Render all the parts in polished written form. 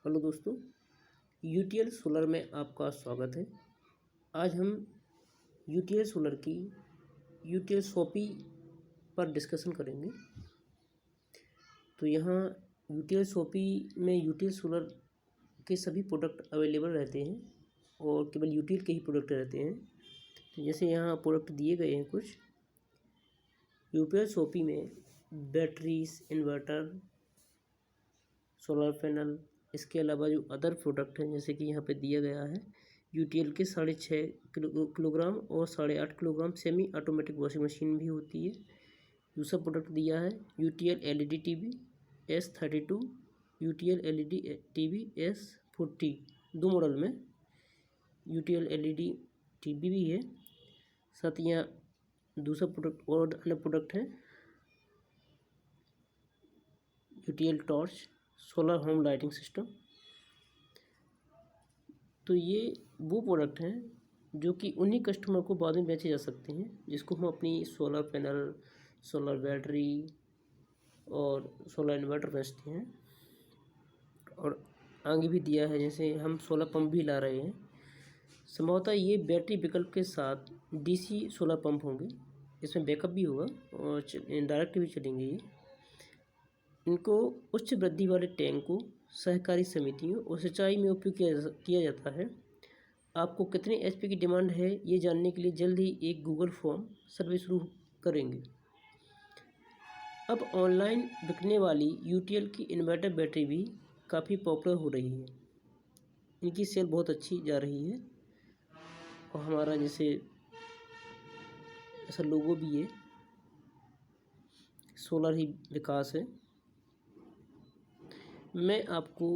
Hello दोस्तों, UTL solar में आपका स्वागत है। आज हम यूटीएल सोलर की यूटीएल शॉपी पर डिस्कशन करेंगे। तो यहाँ यूटीएल शॉपी में यूटीएल सोलर के सभी प्रोडक्ट अवेलेबल रहते हैं और केवल यूटीएल के ही प्रोडक्ट रहते हैं। तो जैसे यहाँ प्रोडक्ट दिए गए हैं कुछ यूटीएल शॉपी में बैटरीज, इन्वर्टर, सोलर पैनल, इसके अलावा जो अदर प्रोडक्ट हैं जैसे कि यहाँ पे दिया गया है यूटीएल के 6.5 किलोग्राम और 8.5 kilogram semi automatic washing machine भी होती है। दूसरा प्रोडक्ट दिया है UTL LED TV S32, UTL LED TV S40, दो मॉडल में यूटीएल एलईडी टीवी भी है। साथ ही यहाँ दूसरा प्रोडक्ट और अन्य प्रोडक्ट है UTL torch solar home lighting system. तो ये वो प्रोडक्ट हैं जो कि उन्हीं कस्टमर को बाद में बेचे जा सकते हैं जिसको हम अपनी सोलर पैनल, सोलर बैटरी और सोलर इन्वर्टर बेचते हैं। और आगे भी दिया है जैसे हम सोलर पंप भी ला रहे हैं। संभवतः ये बैटरी विकल्प के साथ डीसी सोलर पंप होंगे, इसमें बैकअप भी होगा और डायरेक्ट भी चलेंगे। ये इनको उच्च वृद्धि वाले टैंक को सहकारी समितियों और सिंचाई में उपयोग किया जाता है। आपको कितने एचपी की डिमांड है ये जानने के लिए जल्द ही एक गूगल फॉर्म सर्वे शुरू करेंगे। अब ऑनलाइन बिकने वाली यूटीएल की इन्वर्टर बैटरी भी काफ़ी पॉपुलर हो रही है। इनकी सेल बहुत अच्छी जा रही है और हमारा जैसे ऐसा लोगो भी है, सोलर ही विकास है। मैं आपको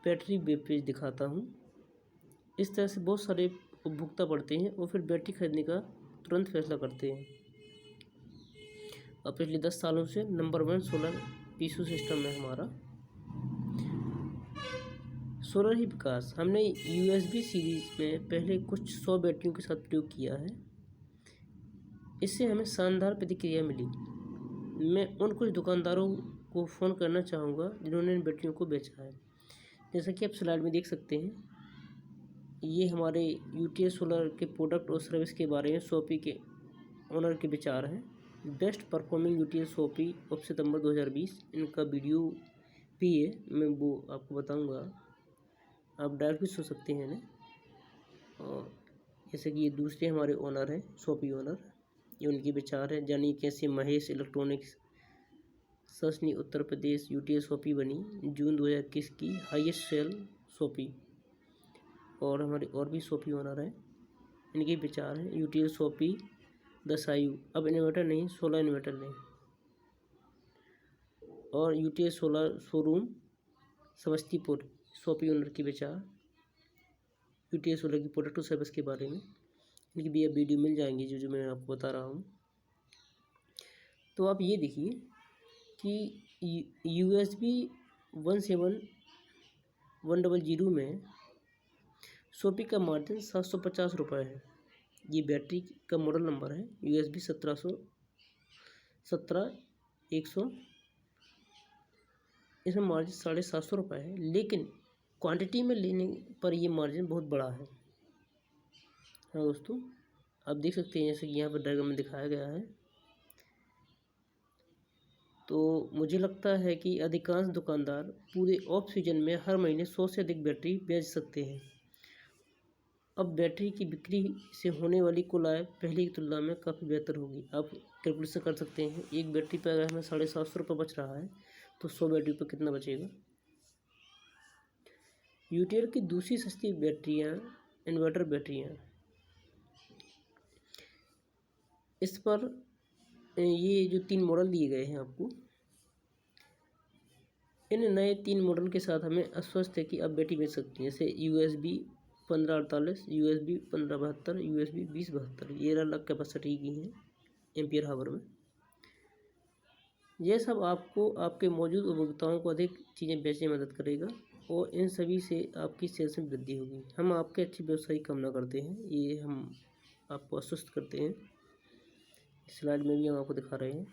बैटरी वेब पेज दिखाता हूँ। इस तरह से बहुत सारे उपभोक्ता पढ़ते हैं और फिर बैटरी खरीदने का तुरंत फैसला करते हैं। और पिछले 10 सालों से नंबर 1 सोलर पीसू सिस्टम है हमारा। सोलर ही विकास हमने यूएसबी सीरीज में पहले कुछ 100 बैटरियों के साथ प्रयोग किया है। इससे हमें शानदार प्रतिक्रिया मिली। मैं उन कुछ दुकानदारों को फ़ोन करना चाहूँगा जिन्होंने इन बैटरियों को बेचा है। जैसा कि आप स्लाइड में देख सकते हैं, ये हमारे यूटीएल सोलर के प्रोडक्ट और सर्विस के बारे में शॉपी के ओनर के विचार हैं। Best performing UTL shoppe of September 2020, इनका वीडियो भी है, मैं वो आपको बताऊंगा। आप डायरेक्ट भी सुन सकते हैं इन्हें। और जैसे कि ये दूसरे हमारे ओनर हैं, शॉपी ओनर, ये उनके विचार हैं। जानिए कैसे Mahesh electronics ससनी Uttar Pradesh UTL shoppe बनी जून 2021 की हाईएस्ट सेल शॉपी। और हमारे और भी शॉपी ओनर हैं, इनके विचार हैं। यूटीएल शॉपी दसायु, अब इन्वर्टर नहीं, सोलर इन्वर्टर लें। और यूटीएल सोलर शोरूम समस्तीपुर, शॉपी ओनर के विचार यूटीएल सोलर की प्रोडक्ट और सर्विस के बारे में। इनकी भी अब वीडियो मिल जाएंगी जो मैं आपको बता रहा हूँ। तो आप ये देखिए कि USB 17100 में शॉपी का मार्जिन 750 रुपये है। ये बैटरी का मॉडल नंबर है USB 17 इसमें मार्जिन 750 रुपये है, लेकिन क्वांटिटी में लेने पर ये मार्जिन बहुत बड़ा है। हाँ दोस्तों, आप देख सकते हैं जैसे कि यहाँ पर डायग्राम में दिखाया गया है। तो मुझे लगता है कि अधिकांश दुकानदार पूरे ऑफ सीजन में हर महीने 100 से अधिक बैटरी बेच सकते हैं। अब बैटरी की बिक्री से होने वाली कुल आय पहले की तुलना में काफ़ी बेहतर होगी। आप कैलकुलेशन कर सकते हैं, एक बैटरी पर अगर हमें 750 रुपये बच रहा है तो 100 बैटरी पर कितना बचेगा। यूटीएल की दूसरी सस्ती बैटरियाँ इन्वर्टर बैटरियाँ, इस पर ये जो 3 मॉडल दिए गए हैं आपको, इन नए 3 मॉडल के साथ हमें आश्वस्त है कि आप बैटरी बेच सकते हैं। जैसे USB 1548, USB 1572, USB 2072, ये अलग कैपेसिटी की हैं एम्पियर हावर में। यह सब आपको आपके मौजूद उपभोक्ताओं को अधिक चीज़ें बेचने में मदद करेगा और इन सभी से आपकी सेल्स में वृद्धि होगी। हम आपके अच्छी व्यवसायिक कामना करते हैं, ये हम आपको आश्वस्त करते हैं। स्लाइड में भी हम आपको दिखा रहे हैं।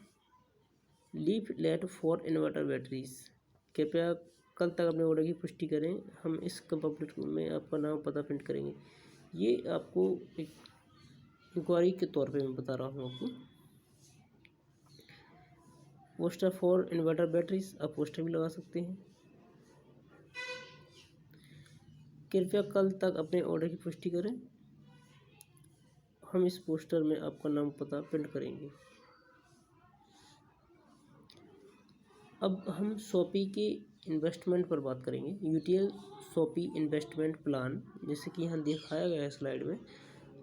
Leaflet for inverter batteries, कृपया कल तक अपने ऑर्डर की पुष्टि करें। हम इस कंप्लीट में आपका नाम पता प्रिंट करेंगे। ये आपको एक इंक्वायरी के तौर पे मैं बता रहा हूँ आपको। पोस्टर फॉर इन्वर्टर बैटरीज, आप पोस्टर भी लगा सकते हैं। कृपया कल तक अपने ऑर्डर की पुष्टि करें। हम इस पोस्टर में आपका नाम पता प्रिंट करेंगे। अब हम शॉपी के इन्वेस्टमेंट पर बात करेंगे। यूटीएल शॉपी इन्वेस्टमेंट प्लान, जैसे कि यहाँ दिखाया गया है स्लाइड में,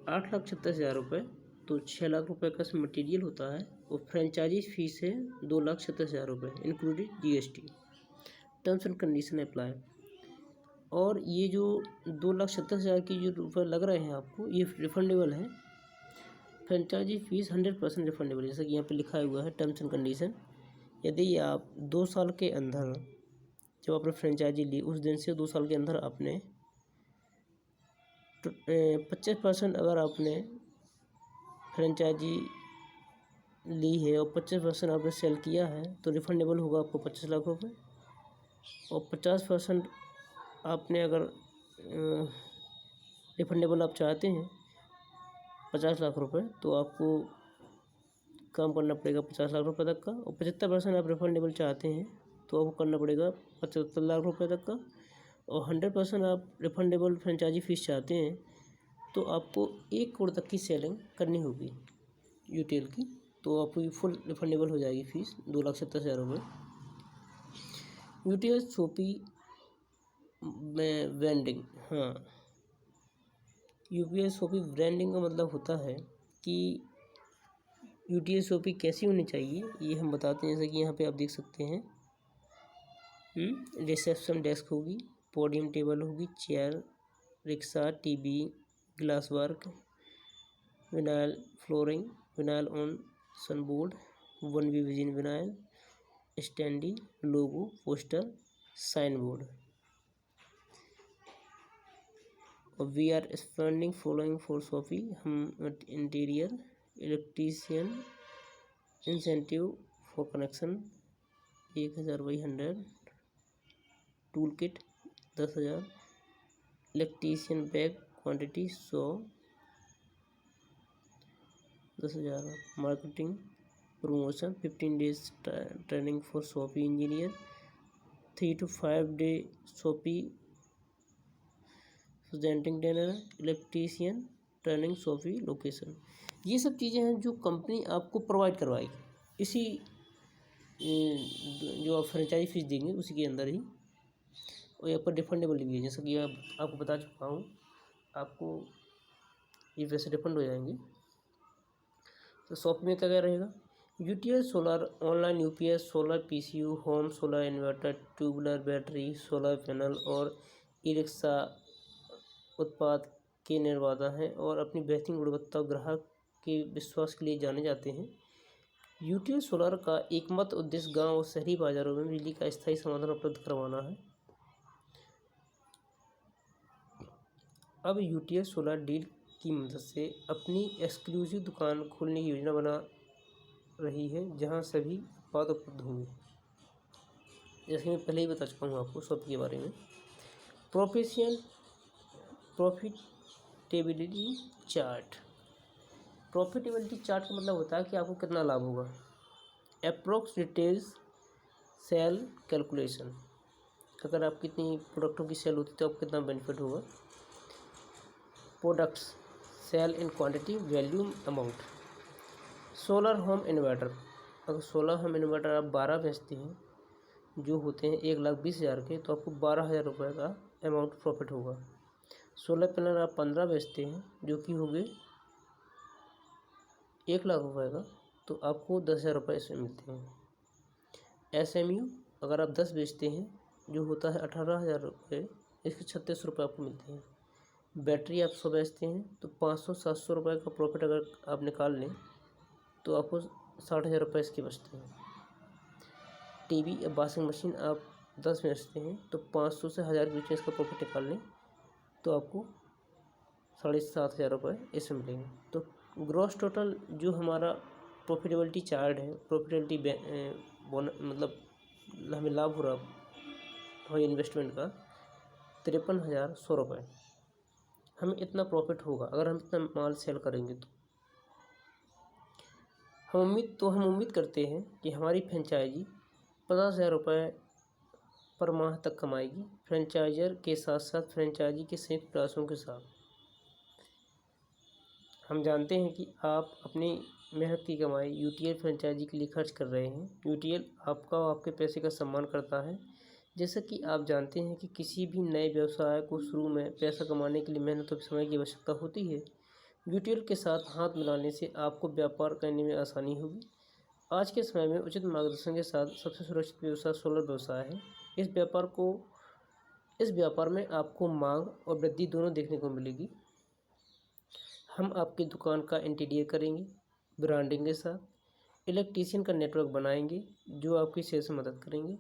8,36,000 रुपये, तो 6 लाख रुपये का मटेरियल होता है और फ्रेंचाइजी फीस है 2,37,000 रुपये including GST. Terms and condition apply. और ये जो 2,37,000 की जो रुपये लग रहे हैं आपको, ये रिफंडेबल है। फ्रेंचाइजी फीस 100% रिफंडेबल, जैसा कि यहाँ पे लिखा हुआ है टर्म्स एंड कंडीशन। यदि आप 2 साल के अंदर, जब आपने फ्रेंचाइजी ली उस दिन से 2 साल के अंदर आपने 25% अगर आपने फ्रेंचाइजी ली है और 25% आपने सेल किया है तो रिफंडेबल होगा आपको 25 लाख रुपए। और 50% आपने अगर रिफंडेबल आप चाहते हैं 50 लाख रुपए, तो आपको काम करना पड़ेगा 50 लाख रुपए तक का। और 75% आप रिफंडेबल चाहते हैं तो आपको करना पड़ेगा 75 लाख रुपए तक का। और 100% आप रिफंडेबल फ्रेंचाइजी फीस चाहते हैं तो आपको 1 करोड़ तक की सेलिंग करनी होगी यूटीएल की, तो आपको फुल रिफंडेबल हो जाएगी फीस 2,70,000 रुपये। यूटीएल शॉपी में ब्रांडिंग, हाँ, यूटीएल शॉपी ब्रांडिंग का मतलब होता है कि यूटीएल शॉपी कैसी होनी चाहिए ये हम बताते हैं। जैसे कि यहाँ पे आप देख सकते हैं, रिसेप्शन डेस्क होगी, पोडियम टेबल होगी, chair, rickshaw, TV, glass work, vinyl flooring, vinyl on sunboard, 1V vision vinyl, standee, logo, poster, sign board. और we are expanding following for shoppe, हम interior, electrician, incentive for connection 1,100, tool kit 10,000, electrician bag quantity 100, 10,000, marketing promotion 15 days training for shoppe engineer, 3 to 5 day shoppe presenting dinner, electrician training shoppe location. ये सब चीज़ें हैं जो company आपको provide करवाएगी इसी जो आप फ्रेंचाइजी फीस देंगे उसी के अंदर ही। और यहाँ पर रिफंडेबल भी है, जैसा कि आपको बता चुका हूँ, आपको ये पैसे रिफंड हो जाएंगे। तो शॉप में क्या क्या रहेगा? UTL solar, online UPS, solar PCU, home solar inverter, tubular battery, solar panel और ई रिक्शा उत्पाद के निर्माता हैं और अपनी बेहतरीन गुणवत्ता और ग्राहक के विश्वास के लिए जाने जाते हैं। यूटीएल सोलर का एकमात्र उद्देश्य गांव और शहरी बाजारों में बिजली का स्थायी समाधान उपलब्ध करवाना है। अब यूटीएल सोलर डील की मदद से अपनी एक्सक्लूसिव दुकान खोलने की योजना बना रही है जहां सभी उत्पाद उपलब्ध होंगे। जैसे मैं पहले ही बता चुका हूँ आपको शॉप के बारे में। Profitability chart. प्रॉफिटेबिलिटी चार्ट का मतलब होता है कि आपको कितना लाभ होगा। अप्रोक्स डिटेल्स सेल कैलकुलेशन, अगर आप कितनी प्रोडक्टों की सेल होती है तो आपको कितना बेनिफिट होगा। Products sale in quantity, volume, amount. Solar home inverter, अगर सोलर होम इन्वर्टर आप 12 बेचते हैं जो होते हैं 1,20,000 के, तो आपको 12,000 रुपये का अमाउंट प्रॉफिट होगा। सोलर पैनल आप 15 बेचते हैं जो कि हो गए 1 लाख रुपये का, तो आपको 10,000 रुपये इसमें मिलते हैं। एसएमयू अगर आप 10 बेचते हैं जो होता है 18,000 रुपये, इसके 36 रुपये आपको मिलते हैं। बैटरी आप 100 बेचते हैं तो 500-700 रुपये का प्रॉफिट अगर आप निकाल लें तो आपको 60,000 रुपये इसके बचते हैं। टीवी या वॉशिंग मशीन आप 10 बेचते हैं तो 500 से 1,000 के बीच में इसका प्रॉफिट निकाल लें तो आपको 7,500 रुपये इसमें मिलेंगे। तो ग्रॉस टोटल जो हमारा प्रॉफिटेबिलिटी चार्ट है, प्रॉफिटेबिलिटी मतलब हमें लाभ हो रहा हमारी इन्वेस्टमेंट का 53,100 रुपये। हमें इतना प्रॉफिट होगा अगर हम इतना माल सेल करेंगे तो। हम उम्मीद करते हैं कि हमारी फ्रेंचाइजी 50,000 रुपये पर माह तक कमाएगी, फ्रेंचाइजर के साथ साथ फ्रेंचाइजी के संयुक्त प्रयासों के साथ। हम जानते हैं कि आप अपनी मेहनत की कमाई यूटीएल फ्रेंचाइजी के लिए खर्च कर रहे हैं। यूटीएल आपका और आपके पैसे का सम्मान करता है। जैसा कि आप जानते हैं कि किसी भी नए व्यवसाय को शुरू में पैसा कमाने के लिए मेहनत और समय की आवश्यकता होती है। यूटीएल के साथ हाथ मिलाने से आपको व्यापार करने में आसानी होगी। आज के समय में उचित मार्गदर्शन के साथ सबसे सुरक्षित व्यवसाय सोलर व्यवसाय है। इस व्यापार में आपको मांग और वृद्धि दोनों देखने को मिलेगी। हम आपकी दुकान का इंटीरियर करेंगे ब्रांडिंग के साथ, इलेक्ट्रीशियन का नेटवर्क बनाएंगे जो आपकी सेल से मदद करेंगे।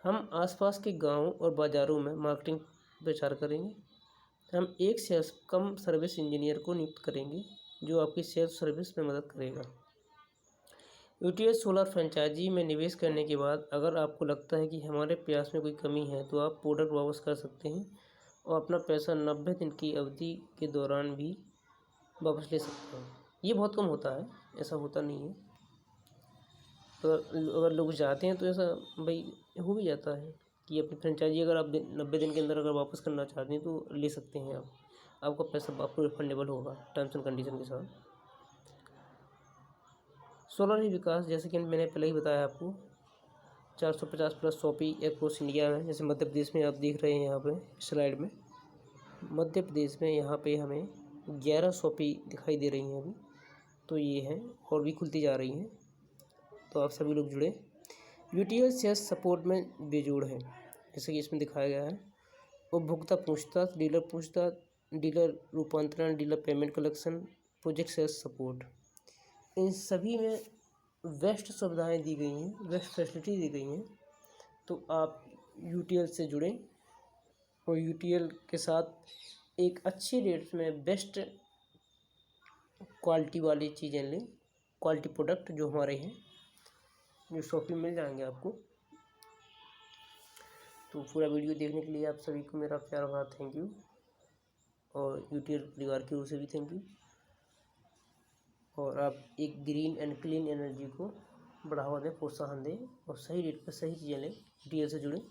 हम आसपास के गांवों और बाज़ारों में मार्केटिंग प्रचार करेंगे। हम एक से कम सर्विस इंजीनियर को नियुक्त करेंगे जो आपकी सेल्फ सर्विस में मदद करेगा। यूटीएल सोलर फ्रेंचाइजी में निवेश करने के बाद अगर आपको लगता है कि हमारे प्रयास में कोई कमी है तो आप प्रोडक्ट वापस कर सकते हैं और अपना पैसा 90 दिन की अवधि के दौरान भी वापस ले सकते हैं। ये बहुत कम होता है, ऐसा होता नहीं है। तो अगर लोग चाहते हैं तो ऐसा भाई हो भी जाता है कि अपनी फ्रेंचाइजी अगर आप 90 दिन के अंदर अगर वापस करना चाहते हैं तो ले सकते हैं आप। आपका पैसा आपको रिफंडेबल होगा टर्म्स एंड कंडीशन के साथ। सोलर ही विकास, जैसे कि मैंने पहले ही बताया आपको, 450 प्लस शॉपी अक्रॉस इंडिया में। जैसे मध्य प्रदेश में आप देख रहे हैं यहाँ पे स्लाइड में, मध्य प्रदेश में यहाँ पे हमें 11 शॉपी दिखाई दे रही हैं अभी। तो ये हैं और भी खुलती जा रही हैं। तो आप सभी लोग जुड़े। यूटीएल सेल्स सपोर्ट में बेजोड़ है, जैसे कि इसमें दिखाया गया है। उपभोक्ता पूछताछ, डीलर रूपांतरण, dealer payment collection, project sales support, इन सभी में बेस्ट सुविधाएं दी गई हैं, बेस्ट फैसिलिटी दी गई हैं। तो आप यूटीएल से जुड़ें और यूटीएल के साथ एक अच्छी रेट में बेस्ट क्वालिटी वाली चीज़ें लें, क्वालिटी प्रोडक्ट जो हमारे हैं, जो शॉप में मिल जाएंगे आपको। तो पूरा वीडियो देखने के लिए आप सभी को मेरा प्यार भरा थैंक यू, और यूटीएल परिवार की ओर से भी थैंक यू। और आप एक ग्रीन एंड क्लीन एनर्जी को बढ़ावा दें, प्रोत्साहन दें और सही रेट पर सही चीज़ें लें, यूटीएल से जुड़ें।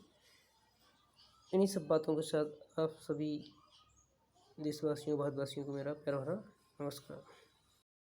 इन्हीं सब बातों के साथ आप सभी देशवासियों भारतवासियों को मेरा प्यार भरा नमस्कार।